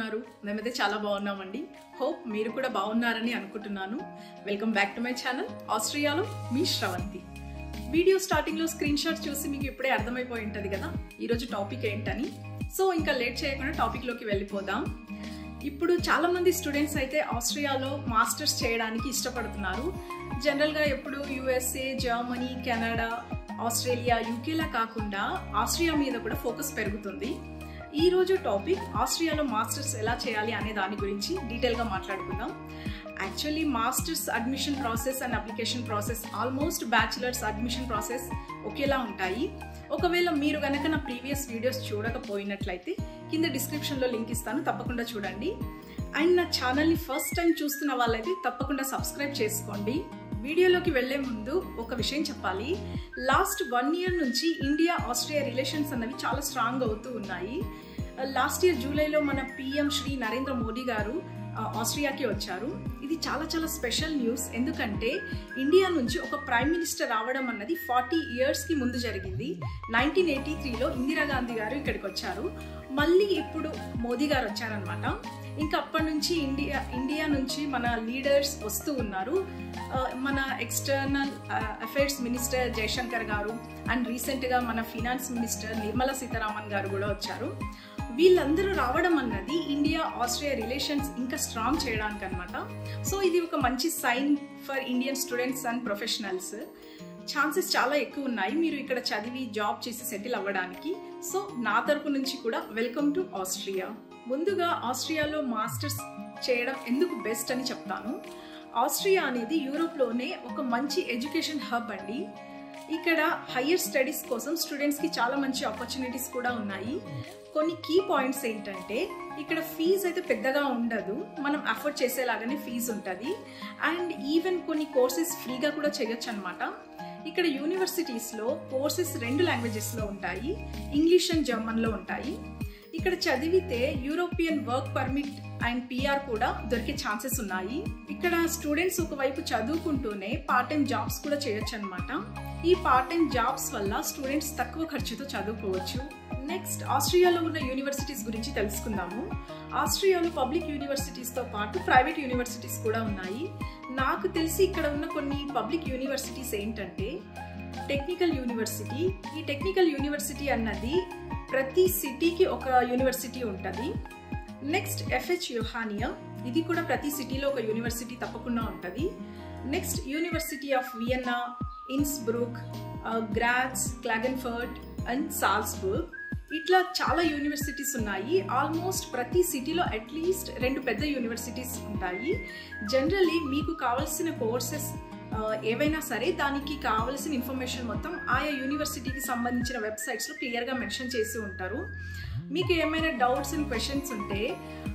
ఉన్నారు? మేమైతే చాలా బాగున్నామండి. హోప్ మీరు కూడా బాగున్నారని అనుకుంటున్నాను. Welcome back to my channel ఆస్ట్రియాలో మీ శ్రవంతి. వీడియో స్టార్టింగ్లో స్క్రీన్ షాట్ చూసి మీకు ఇప్పుడే అర్థమైపోయి ఉంటుంది కదా ఈరోజు టాపిక్ ఏంటని. సో ఇంకా లేట్ చేయకుండా టాపిక్లోకి వెళ్ళిపోదాం. ఇప్పుడు చాలామంది స్టూడెంట్స్ అయితే ఆస్ట్రియాలో మాస్టర్స్ చేయడానికి ఇష్టపడుతున్నారు. జనరల్గా ఎప్పుడు యూఎస్ఏ, జర్మనీ, కెనడా, ఆస్ట్రేలియా, యూకేలా కాకుండా ఆస్ట్రియా మీద కూడా ఫోకస్ పెరుగుతుంది. ఈరోజు టాపిక్ ఆస్ట్రియాలో మాస్టర్స్ ఎలా చేయాలి అనే దాని గురించి డీటెయిల్గా మాట్లాడుకుందాం. Actually masters admission process and application process almost bachelors admission process ఒకేలా ఉంటాయి. ఒకవేళ మీరు కనుక నా ప్రీవియస్ వీడియోస్ చూడకపోయినట్లయితే కింద డిస్క్రిప్షన్లో లింక్ ఇస్తాను, తప్పకుండా చూడండి. అండ్ నా ఛానల్ని ఫస్ట్ టైం చూస్తున్న వాళ్ళైతే తప్పకుండా సబ్స్క్రైబ్ చేసుకోండి. వీడియోలోకి వెళ్లే ముందు ఒక విషయం చెప్పాలి. లాస్ట్ 1 year నుంచి ఇండియా ఆస్ట్రియా రిలేషన్స్ అన్నవి చాలా స్ట్రాంగ్ అవుతూ ఉన్నాయి. లాస్ట్ ఇయర్ జూలైలో మన పిఎం శ్రీ నరేంద్ర మోడీ గారు ఆస్ట్రియాకి వచ్చారు. ఇది చాలా చాలా స్పెషల్ న్యూస్. ఎందుకంటే ఇండియా నుంచి ఒక ప్రైమ్ మినిస్టర్ రావడం అన్నది 40 yearsకి ముందు జరిగింది. 1983లో ఇందిరాగాంధీ గారు ఇక్కడికి వచ్చారు. మళ్ళీ ఇప్పుడు మోదీ గారు వచ్చారనమాట. ఇంకా అప్పటి నుంచి ఇండియా నుంచి మన లీడర్స్ వస్తూ ఉన్నారు. మన ఎక్స్టర్నల్ అఫైర్స్ మినిస్టర్ జయశంకర్ గారు అండ్ రీసెంట్గా మన ఫినాన్స్ మినిస్టర్ నిర్మలా సీతారామన్ గారు కూడా వచ్చారు. వీళ్ళందరూ రావడం అన్నది ఇండియా ఆస్ట్రియా రిలేషన్స్ ఇంకా స్ట్రాంగ్ చేయడానికి అనమాట. సో ఇది ఒక మంచి sign for Indian students and professionals. Chances చాలా ఎక్కువ ఉన్నాయి మీరు ఇక్కడ చదివి జాబ్ చేసి సెటిల్ అవ్వడానికి. సో నా తరపు నుంచి కూడా వెల్కమ్ టు ఆస్ట్రియా. ముందుగా ఆస్ట్రియాలో మాస్టర్స్ చేయడం ఎందుకు బెస్ట్ అని చెప్తాను. ఆస్ట్రియా అనేది యూరోప్లోనే ఒక మంచి ఎడ్యుకేషన్ హబ్ అండి. ఇక్కడ హయ్యర్ స్టడీస్ కోసం స్టూడెంట్స్కి చాలా మంచి ఆపర్చునిటీస్ కూడా ఉన్నాయి. కొన్ని కీ పాయింట్స్ ఏంటంటే ఇక్కడ ఫీజు అయితే పెద్దగా ఉండదు, మనం అఫోర్డ్ చేసేలాగానే ఫీజు ఉంటుంది. అండ్ ఈవెన్ కొన్ని కోర్సెస్ ఫ్రీగా కూడా చేయొచ్చు అనమాట. ఇక్కడ యూనివర్సిటీస్లో కోర్సెస్ 2 లాంగ్వేజెస్లో ఉంటాయి, ఇంగ్లీష్ అండ్ జర్మన్లో ఉంటాయి. ఇక్కడ చదివితే European work permit and PR కూడా దొరికే ఛాన్సెస్ ఉన్నాయి. ఇక్కడ స్టూడెంట్స్ ఒకవైపు చదువుకుంటూనే పార్ట్ టైం జాబ్స్ కూడా చేయొచ్చు అనమాట. ఈ పార్ట్ టైం జాబ్స్ వల్ల స్టూడెంట్స్ తక్కువ ఖర్చుతో చదువుకోవచ్చు. నెక్స్ట్ ఆస్ట్రియాలో ఉన్న యూనివర్సిటీస్ గురించి తెలుసుకుందాము. ఆస్ట్రియాలో పబ్లిక్ యూనివర్సిటీస్తో పాటు ప్రైవేట్ యూనివర్సిటీస్ కూడా ఉన్నాయి. నాకు తెలిసి ఇక్కడ ఉన్న కొన్ని పబ్లిక్ యూనివర్సిటీస్ ఏంటంటే టెక్నికల్ యూనివర్సిటీ. ఈ టెక్నికల్ యూనివర్సిటీ అన్నది ప్రతి సిటీకి ఒక యూనివర్సిటీ ఉంటుంది. నెక్స్ట్ ఎఫ్హెచ్ యోహానియా, ఇది కూడా ప్రతి సిటీలో ఒక యూనివర్సిటీ తప్పకుండా ఉంటుంది. Next university of Vienna, Innsbruck, Graz, Klagenfurt and Salzburg. ఇట్లా చాలా యూనివర్సిటీస్ ఉన్నాయి. ఆల్మోస్ట్ ప్రతి సిటీలో అట్లీస్ట్ 2 పెద్ద యూనివర్సిటీస్ ఉంటాయి. జనరల్లీ మీకు కావాల్సిన కోర్సెస్ ఏవైనా సరే దానికి కావాల్సిన ఇన్ఫర్మేషన్ మొత్తం ఆయా యూనివర్సిటీకి సంబంధించిన వెబ్సైట్స్లో క్లియర్గా మెన్షన్ చేసి ఉంటారు. మీకు ఏమైనా డౌట్స్ అండ్ క్వశ్చన్స్ ఉంటే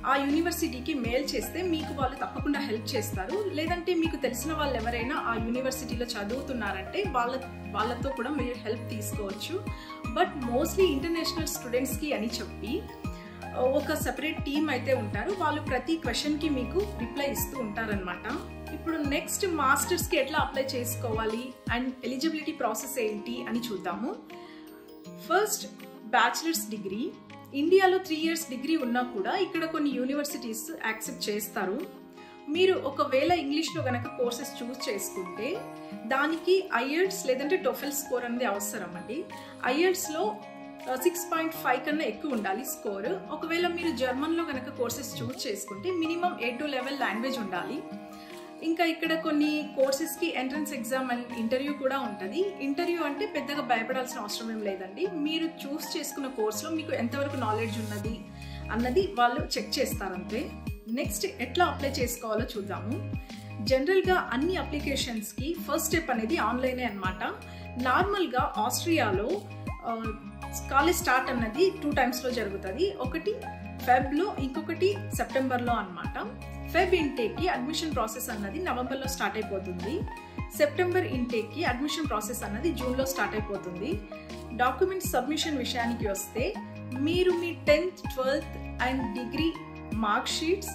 ఆ యూనివర్సిటీకి మెయిల్ చేస్తే మీకు వాళ్ళు తప్పకుండా హెల్ప్ చేస్తారు. లేదంటే మీకు తెలిసిన వాళ్ళు ఎవరైనా ఆ యూనివర్సిటీలో చదువుతున్నారంటే వాళ్ళతో కూడా మీరు హెల్ప్ తీసుకోవచ్చు. బట్ మోస్ట్లీ ఇంటర్నేషనల్ స్టూడెంట్స్కి అని చెప్పి ఒక సెపరేట్ టీమ్ అయితే ఉంటారు. వాళ్ళు ప్రతి క్వశ్చన్కి మీకు రిప్లై ఇస్తూ ఉంటారనమాట. ఇప్పుడు నెక్స్ట్ మాస్టర్స్కి ఎట్లా అప్లై చేసుకోవాలి అండ్ ఎలిజిబిలిటీ ప్రాసెస్ ఏంటి అని చూద్దాము. First bachelors degree. ఇండియాలో 3 years డిగ్రీ ఉన్నా కూడా ఇక్కడ కొన్ని యూనివర్సిటీస్ యాక్సెప్ట్ చేస్తారు. మీరు ఒకవేళ ఇంగ్లీష్లో కనుక కోర్సెస్ చూస్ చేసుకుంటే దానికి ఐఎల్ట్స్ లేదంటే టోఫెల్ స్కోర్ అనేది అవసరం అండి. ఐఎల్ట్స్లో 6.5 కన్నా ఎక్కువ ఉండాలి స్కోర్. ఒకవేళ మీరు జర్మన్లో కనుక కోర్సెస్ చూస్ చేసుకుంటే మినిమం A2 లెవెల్ లాంగ్వేజ్ ఉండాలి. ఇంకా ఇక్కడ కొన్ని కోర్సెస్కి ఎంట్రన్స్ ఎగ్జామ్ అండ్ ఇంటర్వ్యూ కూడా ఉంటుంది. ఇంటర్వ్యూ అంటే పెద్దగా భయపడాల్సిన అవసరం ఏం లేదండి. మీరు చూస్ చేసుకున్న కోర్సులో మీకు ఎంతవరకు నాలెడ్జ్ ఉన్నది అన్నది వాళ్ళు చెక్ చేస్తారంతే. నెక్స్ట్ ఎట్లా అప్లై చేసుకోవాలో చూద్దాము. జనరల్గా అన్ని అప్లికేషన్స్కి ఫస్ట్ స్టెప్ అనేది ఆన్లైనే అనమాట. నార్మల్గా ఆస్ట్రియాలో కాలేజ్ స్టార్ట్ అన్నది 2 times జరుగుతుంది. ఒకటి ఫెబ్లో, ఇంకొకటి సెప్టెంబర్లో అనమాట. ఫెబ్ ఇంటేక్కి అడ్మిషన్ ప్రాసెస్ అన్నది నవంబర్లో స్టార్ట్ అయిపోతుంది. సెప్టెంబర్ ఇంటేక్కి అడ్మిషన్ ప్రాసెస్ అన్నది జూన్లో స్టార్ట్ అయిపోతుంది. డాక్యుమెంట్ సబ్మిషన్ విషయానికి వస్తే మీరు మీ 10th, 12th and degree mark sheets,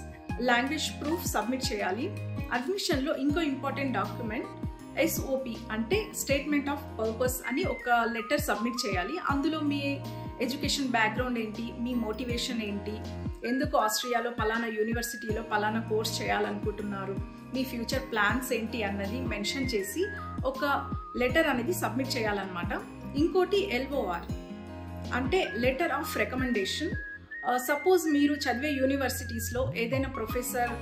language proof submit చేయాలి. అడ్మిషన్లో ఇంకో ఇంపార్టెంట్ డాక్యుమెంట్ SOP అంటే స్టేట్మెంట్ ఆఫ్ పర్పస్ అని ఒక లెటర్ సబ్మిట్ చేయాలి. అందులో మీ ఎడ్యుకేషన్ బ్యాక్గ్రౌండ్ ఏంటి, మీ మోటివేషన్ ఏంటి, ఎందుకు ఆస్ట్రియాలో పలానా యూనివర్సిటీలో పలానా కోర్స్ చేయాలనుకుంటున్నారు, మీ ఫ్యూచర్ ప్లాన్స్ ఏంటి అన్నది మెన్షన్ చేసి ఒక లెటర్ అనేది సబ్మిట్ చేయాలన్నమాట. ఇంకోటి LOR అంటే లెటర్ ఆఫ్ రికమెండేషన్. సపోజ్ మీరు చదివే యూనివర్సిటీస్లో ఏదైనా ప్రొఫెసర్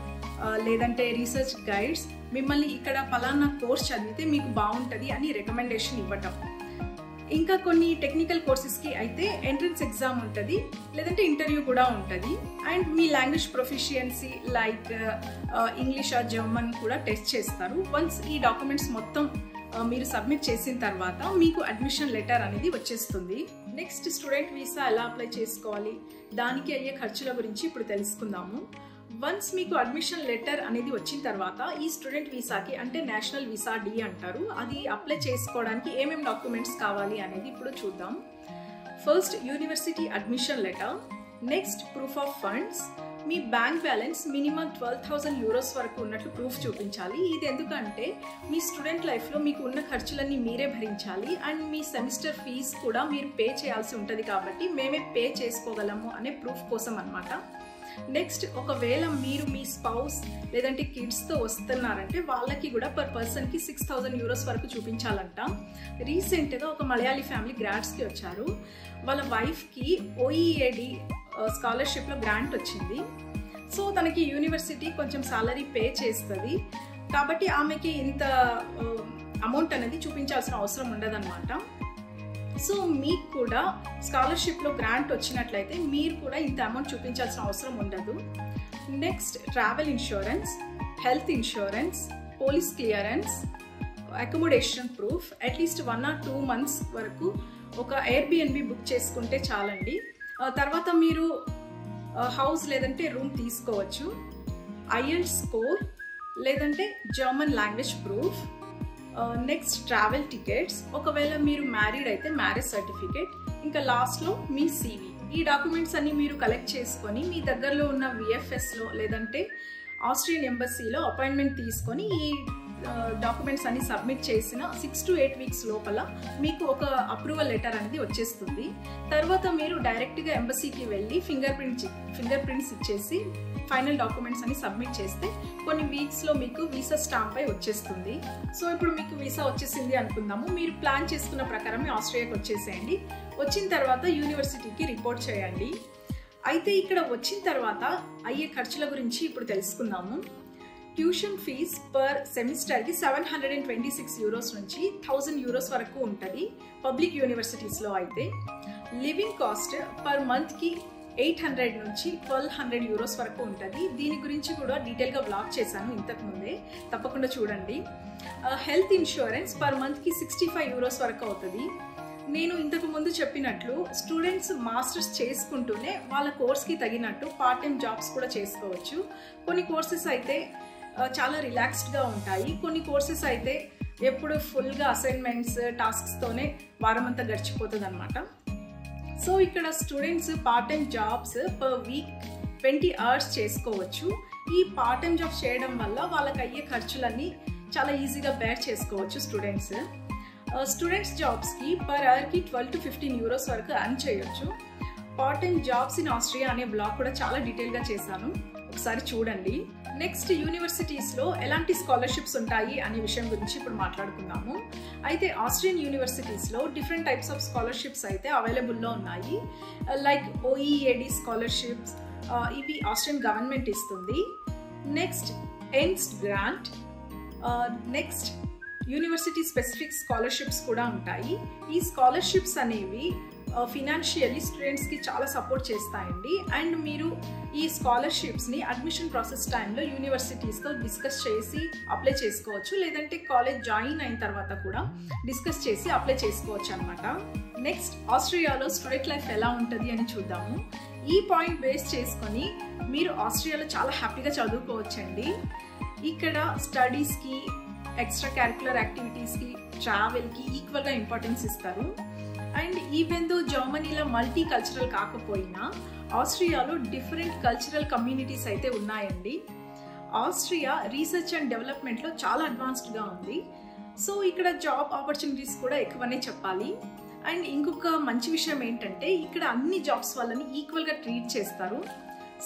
లేదంటే రీసెర్చ్ గైడ్స్ మిమ్మల్ని ఇక్కడ పలానా కోర్స్ చదివితే మీకు బాగుంటుంది అని రికమెండేషన్ ఇవ్వటం. ఇంకా కొన్ని టెక్నికల్ కోర్సెస్కి అయితే ఎంట్రన్స్ ఎగ్జామ్ ఉంటుంది, లేదంటే ఇంటర్వ్యూ కూడా ఉంటుంది. And me language proficiency like English are German కూడా టెస్ట్ చేస్తారు. వన్స్ ఈ డాక్యుమెంట్స్ మొత్తం మీరు సబ్మిట్ చేసిన తర్వాత మీకు అడ్మిషన్ లెటర్ అనేది వచ్చేస్తుంది. నెక్స్ట్ స్టూడెంట్ వీసా ఎలా అప్లై చేసుకోవాలి, దానికి అయ్యే ఖర్చుల గురించి ఇప్పుడు తెలుసుకుందాము. వన్స్ మీకు అడ్మిషన్ లెటర్ అనేది వచ్చిన తర్వాత ఈ స్టూడెంట్ వీసాకి అంటే నేషనల్ వీసా D అంటారు, అది అప్లై చేసుకోవడానికి ఏమేమి డాక్యుమెంట్స్ కావాలి అనేది ఇప్పుడు చూద్దాం. First university admission letter, next proof of funds. Me bank balance minimum 12,000 euros వరకు ఉన్నట్లు ప్రూఫ్ చూపించాలి. ఇది ఎందుకంటే మీ స్టూడెంట్ లైఫ్లో మీకు ఉన్న ఖర్చులన్నీ మీరే భరించాలి అండ్ మీ సెమిస్టర్ ఫీజు కూడా మీరు పే చేయాల్సి ఉంటుంది కాబట్టి మేమే పే చేసుకోగలము అనే ప్రూఫ్ కోసం అన్నమాట. నెక్స్ట్ ఒకవేళ మీరు మీ స్పౌస్ లేదంటే కిడ్స్తో వస్తున్నారంటే వాళ్ళకి కూడా పర్ పర్సన్కి 6,000 euros వరకు చూపించాలంట. రీసెంట్గా ఒక మలయాళీ ఫ్యామిలీ గ్రాడ్స్కి వచ్చారు, వాళ్ళ వైఫ్కి OEAD స్కాలర్షిప్లో గ్రాంట్ వచ్చింది. సో తనకి యూనివర్సిటీ కొంచెం సాలరీ పే చేస్తుంది కాబట్టి ఆమెకి ఇంత అమౌంట్ అనేది చూపించాల్సిన అవసరం ఉండదన్నమాట. సో మీకు కూడా స్కాలర్షిప్లో గ్రాంట్ వచ్చినట్లయితే మీరు కూడా ఇంత అమౌంట్ చూపించాల్సిన అవసరం ఉండదు. Next travel insurance, health insurance, police clearance, accommodation proof, at least 1 or 2 months వరకు ఒక Airbnb బుక్ చేసుకుంటే చాలండి. తర్వాత మీరు హౌస్ లేదంటే రూమ్ తీసుకోవచ్చు. IELTS స్కోర్ లేదంటే German language proof, next travel tickets, ఒకవేళ మీరు మ్యారీడ్ అయితే మ్యారేజ్ సర్టిఫికేట్, ఇంకా లాస్ట్లో మీ CV. ఈ డాక్యుమెంట్స్ అన్ని మీరు కలెక్ట్ చేసుకొని మీ దగ్గరలో ఉన్న VFSలో లేదంటే ఆస్ట్రియన్ ఎంబసీలో అపాయింట్మెంట్ తీసుకొని ఈ డాక్యుమెంట్స్ అన్ని సబ్మిట్ చేసిన 6 to 8 weeks లోపల మీకు ఒక అప్రూవల్ లెటర్ అనేది వచ్చేస్తుంది. తర్వాత మీరు డైరెక్ట్గా ఎంబసీకి వెళ్ళి ఫింగర్ ప్రింట్స్ ఇచ్చేసి ఫైనల్ డాక్యుమెంట్స్ అని సబ్మిట్ చేస్తే కొన్ని వీక్స్లో మీకు వీసా స్టాంప్ అయి వచ్చేస్తుంది. సో ఇప్పుడు మీకు వీసా వచ్చేసింది అనుకుందాము, మీరు ప్లాన్ చేసుకున్న ప్రకారమే ఆస్ట్రియాకి వచ్చేసేయండి. వచ్చిన తర్వాత యూనివర్సిటీకి రిపోర్ట్ చేయండి. అయితే ఇక్కడ వచ్చిన తర్వాత అయ్యే ఖర్చుల గురించి ఇప్పుడు తెలుసుకుందాము. ట్యూషన్ ఫీజ్ పర్ సెమిస్టర్కి 726 euros నుంచి 1000 euros వరకు ఉంటుంది పబ్లిక్ యూనివర్సిటీస్లో. అయితే లివింగ్ కాస్ట్ పర్ మంత్కి 800 నుంచి 1200 euros వరకు ఉంటుంది. దీని గురించి కూడా డీటెయిల్గా వ్లాగ్ చేశాను ఇంతకుముందే, తప్పకుండా చూడండి. హెల్త్ ఇన్సూరెన్స్ పర్ మంత్కి 65 euros వరకు అవుతుంది. నేను ఇంతకు ముందు చెప్పినట్లు స్టూడెంట్స్ మాస్టర్స్ చేసుకుంటూనే వాళ్ళ కోర్స్కి తగినట్టు పార్ట్ టైం జాబ్స్ కూడా చేసుకోవచ్చు. కొన్ని కోర్సెస్ అయితే చాలా రిలాక్స్డ్గా ఉంటాయి, కొన్ని కోర్సెస్ అయితే ఎప్పుడు ఫుల్గా అసైన్మెంట్స్ టాస్క్స్తోనే వారం అంతా గడిచిపోతుంది అనమాట. సో ఇక్కడ students part time jobs per week 20 hours చేసుకోవచ్చు. ఈ పార్ట్ టైం జాబ్స్ చేయడం వల్ల వాళ్ళకి అయ్యే ఖర్చులన్నీ చాలా ఈజీగా బేర్ చేసుకోవచ్చు స్టూడెంట్స్. స్టూడెంట్స్ జాబ్స్కి పర్ అవర్కి 12 to 15 euros వరకు అర్న్ చేయొచ్చు. Part time jobs in Austria అనే బ్లాగ్ కూడా చాలా డీటెయిల్గా చేశాను, ఒకసారి చూడండి. నెక్స్ట్ యూనివర్సిటీస్లో ఎలాంటి స్కాలర్షిప్స్ ఉంటాయి అనే విషయం గురించి ఇప్పుడు మాట్లాడుకుందాము. అయితే ఆస్ట్రియన్ యూనివర్సిటీస్లో డిఫరెంట్ టైప్స్ ఆఫ్ స్కాలర్షిప్స్ అయితే అవైలబుల్లో ఉన్నాయి. లైక్ OEAD స్కాలర్షిప్స్, ఇవి ఆస్ట్రియన్ గవర్నమెంట్ ఇస్తుంది. Next Ernst grant, next university specific scholarships కూడా ఉంటాయి. ఈ స్కాలర్షిప్స్ అనేవి ఫినాన్షియల్లీ స్టూడెంట్స్కి చాలా సపోర్ట్ చేస్తాయండి. అండ్ మీరు ఈ స్కాలర్షిప్స్ని అడ్మిషన్ ప్రాసెస్ టైంలో యూనివర్సిటీస్తో డిస్కస్ చేసి అప్లై చేసుకోవచ్చు, లేదంటే కాలేజ్ జాయిన్ అయిన తర్వాత కూడా డిస్కస్ చేసి అప్లై చేసుకోవచ్చు అనమాట. నెక్స్ట్ ఆస్ట్రియాలో స్టూడెంట్ లైఫ్ ఎలా ఉంటుంది అని చూద్దాము. ఈ పాయింట్ బేస్ చేసుకొని మీరు ఆస్ట్రియాలో చాలా హ్యాపీగా చదువుకోవచ్చండి. ఇక్కడ స్టడీస్కి, ఎక్స్ట్రా క్యారిక్యులర్ యాక్టివిటీస్కి, ట్రావెల్కి ఈక్వల్గా ఇంపార్టెన్స్ ఇస్తారు. అండ్ ఈవెన్ దో జర్మనీలో మల్టీ కల్చరల్ కాకపోయినా ఆస్ట్రియాలో డిఫరెంట్ కల్చరల్ కమ్యూనిటీస్ అయితే ఉన్నాయండి. ఆస్ట్రియా రీసెర్చ్ అండ్ డెవలప్మెంట్లో చాలా అడ్వాన్స్డ్గా ఉంది. సో ఇక్కడ జాబ్ ఆపర్చునిటీస్ కూడా ఎక్కువనే చెప్పాలి. అండ్ ఇంకొక మంచి విషయం ఏంటంటే ఇక్కడ అన్ని జాబ్స్ వాళ్ళని ఈక్వల్గా ట్రీట్ చేస్తారు.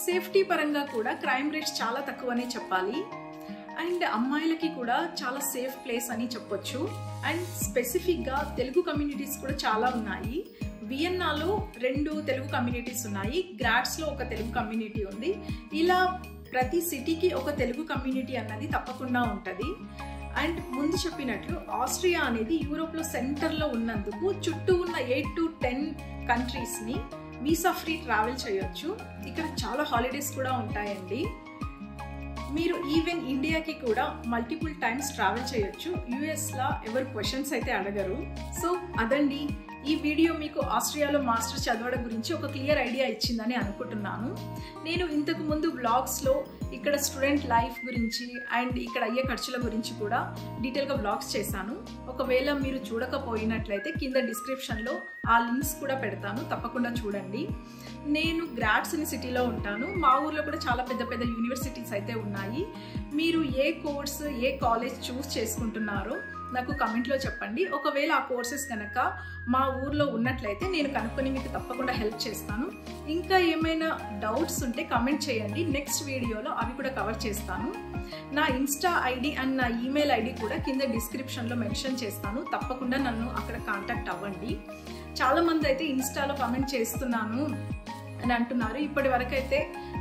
సేఫ్టీ పరంగా కూడా క్రైమ్ రేట్స్ చాలా తక్కువనే చెప్పాలి. అండ్ అమ్మాయిలకి కూడా చాలా సేఫ్ ప్లేస్ అని చెప్పొచ్చు. అండ్ స్పెసిఫిక్గా తెలుగు కమ్యూనిటీస్ కూడా చాలా ఉన్నాయి. వియన్నాలో 2 తెలుగు కమ్యూనిటీస్ ఉన్నాయి, గ్రాడ్స్లో ఒక తెలుగు కమ్యూనిటీ ఉంది. ఇలా ప్రతి సిటీకి ఒక తెలుగు కమ్యూనిటీ అన్నది తప్పకుండా ఉంటుంది. అండ్ ముందు చెప్పినట్లు ఆస్ట్రియా అనేది యూరోప్లో సెంటర్లో ఉన్నందుకు చుట్టూ ఉన్న 8 to 10 కంట్రీస్ని వీసా ఫ్రీ ట్రావెల్ చేయొచ్చు. ఇక్కడ చాలా హాలిడేస్ కూడా ఉంటాయండి. మీరు ఈవెన్ ఇండియాకి కూడా మల్టిపుల్ టైమ్స్ ట్రావెల్ చేయొచ్చు. యూఎస్లా ఎవరు క్వశ్చన్స్ అయితే అడగరు. సో అదండి, ఈ వీడియో మీకు ఆస్ట్రియాలో మాస్టర్స్ చదవడం గురించి ఒక క్లియర్ ఐడియా ఇచ్చిందని అనుకుంటున్నాను. నేను ఇంతకు ముందు వ్లాగ్స్లో ఇక్కడ స్టూడెంట్ లైఫ్ గురించి అండ్ ఇక్కడ అయ్యే ఖర్చుల గురించి కూడా డీటెయిల్గా వ్లాగ్స్ చేశాను. ఒకవేళ మీరు చూడకపోయినట్లయితే కింద డిస్క్రిప్షన్లో ఆ లింక్స్ కూడా పెడతాను, తప్పకుండా చూడండి. నేను గ్రాడ్స్ అనే సిటీలో ఉంటాను. మా ఊర్లో కూడా చాలా పెద్ద పెద్ద యూనివర్సిటీస్ అయితే ఉన్నాయి. మీరు ఏ కోర్స్ ఏ కాలేజ్ చూస్ చేసుకుంటున్నారో నాకు కమెంట్లో చెప్పండి. ఒకవేళ ఆ కోర్సెస్ కనుక మా ఊర్లో ఉన్నట్లయితే నేను కనుక్కొని మీకు తప్పకుండా హెల్ప్ చేస్తాను. ఇంకా ఏమైనా డౌట్స్ ఉంటే కమెంట్ చేయండి, నెక్స్ట్ వీడియోలో అవి కూడా కవర్ చేస్తాను. నా ఇన్స్టా ఐడి అండ్ నా ఈమెయిల్ ఐడి కూడా కింద డిస్క్రిప్షన్లో మెన్షన్ చేస్తాను, తప్పకుండా నన్ను అక్కడ కాంటాక్ట్ అవ్వండి. చాలామంది అయితే ఇన్స్టాలో కమెంట్ చేస్తున్నాను అని అంటున్నారు. ఇప్పటి వరకు అయితే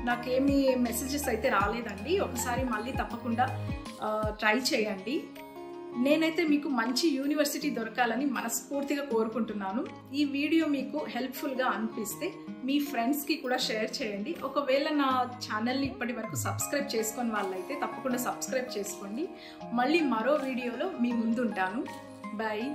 నాకేమీ మెసేజెస్ అయితే రాలేదండి. ఒకసారి మళ్ళీ తప్పకుండా ట్రై చేయండి. నేనైతే మీకు మంచి యూనివర్సిటీ దొరకాలని మనస్ఫూర్తిగా కోరుకుంటున్నాను. ఈ వీడియో మీకు హెల్ప్ఫుల్గా అనిపిస్తే మీ ఫ్రెండ్స్కి కూడా షేర్ చేయండి. ఒకవేళ నా ఛానల్ని ఇప్పటి వరకు సబ్స్క్రైబ్ చేసుకొని వాళ్ళైతే తప్పకుండా సబ్స్క్రైబ్ చేసుకోండి. మళ్ళీ మరో వీడియోలో మీ ముందుంటాను. బాయ్.